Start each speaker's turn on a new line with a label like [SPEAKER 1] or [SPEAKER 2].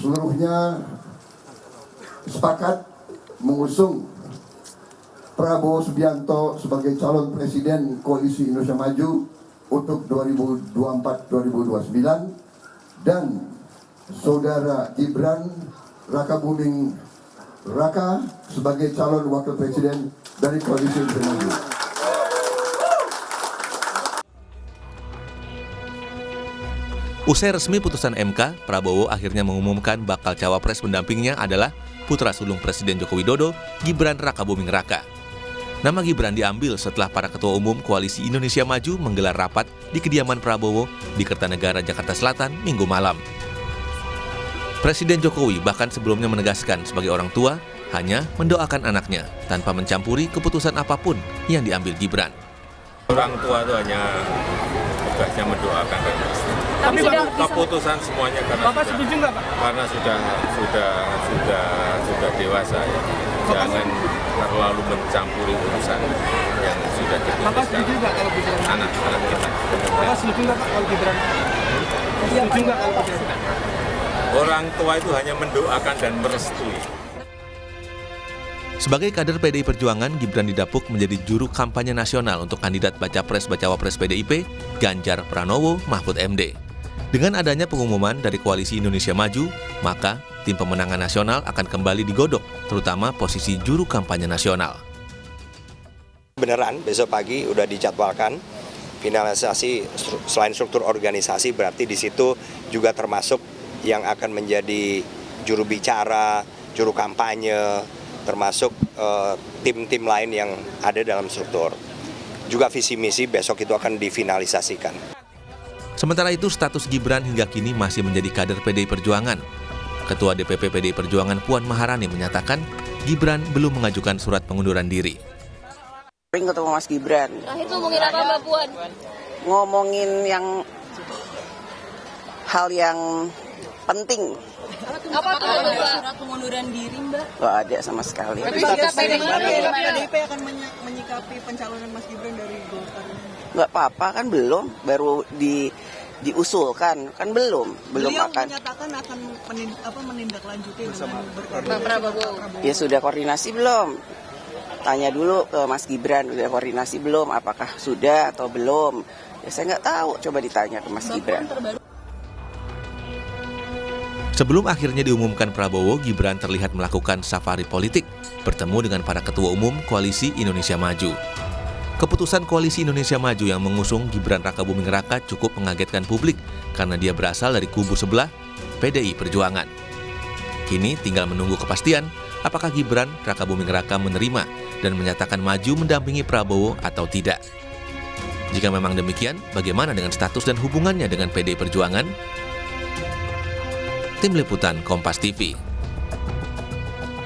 [SPEAKER 1] seluruhnya sepakat mengusung Prabowo Subianto sebagai calon presiden Koalisi Indonesia Maju untuk 2024-2029 dan Saudara Gibran Rakabuming Raka sebagai calon wakil presiden dari Koalisi Indonesia Maju.
[SPEAKER 2] Usai resmi putusan MK, Prabowo akhirnya mengumumkan bakal cawapres pendampingnya adalah putra sulung Presiden Joko Widodo, Gibran Rakabuming Raka. Nama Gibran diambil setelah para ketua umum Koalisi Indonesia Maju menggelar rapat di kediaman Prabowo di Kertanegara, Jakarta Selatan, Minggu malam. Presiden Jokowi bahkan sebelumnya menegaskan sebagai orang tua hanya mendoakan anaknya tanpa mencampuri keputusan apapun yang diambil Gibran.
[SPEAKER 3] Orang tua itu hanya tugasnya mendoakan dan
[SPEAKER 4] tapi
[SPEAKER 3] keputusan semuanya
[SPEAKER 4] Bapak setuju nggak, Pak?
[SPEAKER 3] Karena sudah dewasa ya. Jangan terlalu mencampuri urusan yang sudah
[SPEAKER 4] Bapak setuju
[SPEAKER 3] diputuskan
[SPEAKER 4] nggak kalau Gibran?
[SPEAKER 3] anak-anak kita.
[SPEAKER 4] Bapak setuju nggak, Pak, kalau Gibran? Setuju nggak kalau Gibran?
[SPEAKER 3] Orang tua itu hanya mendoakan dan merestui.
[SPEAKER 2] Sebagai kader PDI Perjuangan, Gibran didapuk menjadi juru kampanye nasional untuk kandidat Baca Pres-Bacawa Pres PDIP, Ganjar Pranowo Mahfud MD. Dengan adanya pengumuman dari Koalisi Indonesia Maju, maka tim pemenangan nasional akan kembali digodok, terutama posisi juru kampanye nasional.
[SPEAKER 5] Beneran, besok pagi udah dijadwalkan finalisasi selain struktur organisasi, berarti di situ juga termasuk yang akan menjadi juru bicara, juru kampanye, termasuk tim-tim lain yang ada dalam struktur. Juga visi misi besok itu akan difinalisasikan.
[SPEAKER 2] Sementara itu, status Gibran hingga kini masih menjadi kader PDI Perjuangan. Ketua DPP PDI Perjuangan Puan Maharani menyatakan Gibran belum mengajukan surat pengunduran diri.
[SPEAKER 6] Ketemu Mas Gibran.
[SPEAKER 7] Terakhir ngomongin apa, Mbak Puan?
[SPEAKER 6] Ngomongin hal yang penting.
[SPEAKER 7] Apa tuh, Mbak?
[SPEAKER 4] Surat pengunduran diri, Mbak?
[SPEAKER 6] Gak ada sama sekali.
[SPEAKER 4] Tapi PDIP akan menyikapi pencalonan Mas Gibran dari Golkar.
[SPEAKER 6] Gak apa-apa kan belum, baru diusulkan kan belum
[SPEAKER 4] Beliau
[SPEAKER 6] akan.
[SPEAKER 4] menyatakan akan menindaklanjuti dengan
[SPEAKER 7] Pak Prabowo.
[SPEAKER 6] Ya sudah koordinasi belum? Tanya dulu ke Mas Gibran, udah koordinasi belum? Apakah sudah atau belum? Ya saya nggak tahu, coba ditanya ke Mas Gibran.
[SPEAKER 2] Sebelum akhirnya diumumkan Prabowo, Gibran terlihat melakukan safari politik, bertemu dengan para ketua umum Koalisi Indonesia Maju. Keputusan Koalisi Indonesia Maju yang mengusung Gibran Rakabuming Raka cukup mengagetkan publik karena dia berasal dari kubu sebelah, PDI Perjuangan. Kini tinggal menunggu kepastian apakah Gibran Rakabuming Raka menerima dan menyatakan maju mendampingi Prabowo atau tidak. Jika memang demikian, bagaimana dengan status dan hubungannya dengan PDI Perjuangan? Tim Liputan Kompas TV.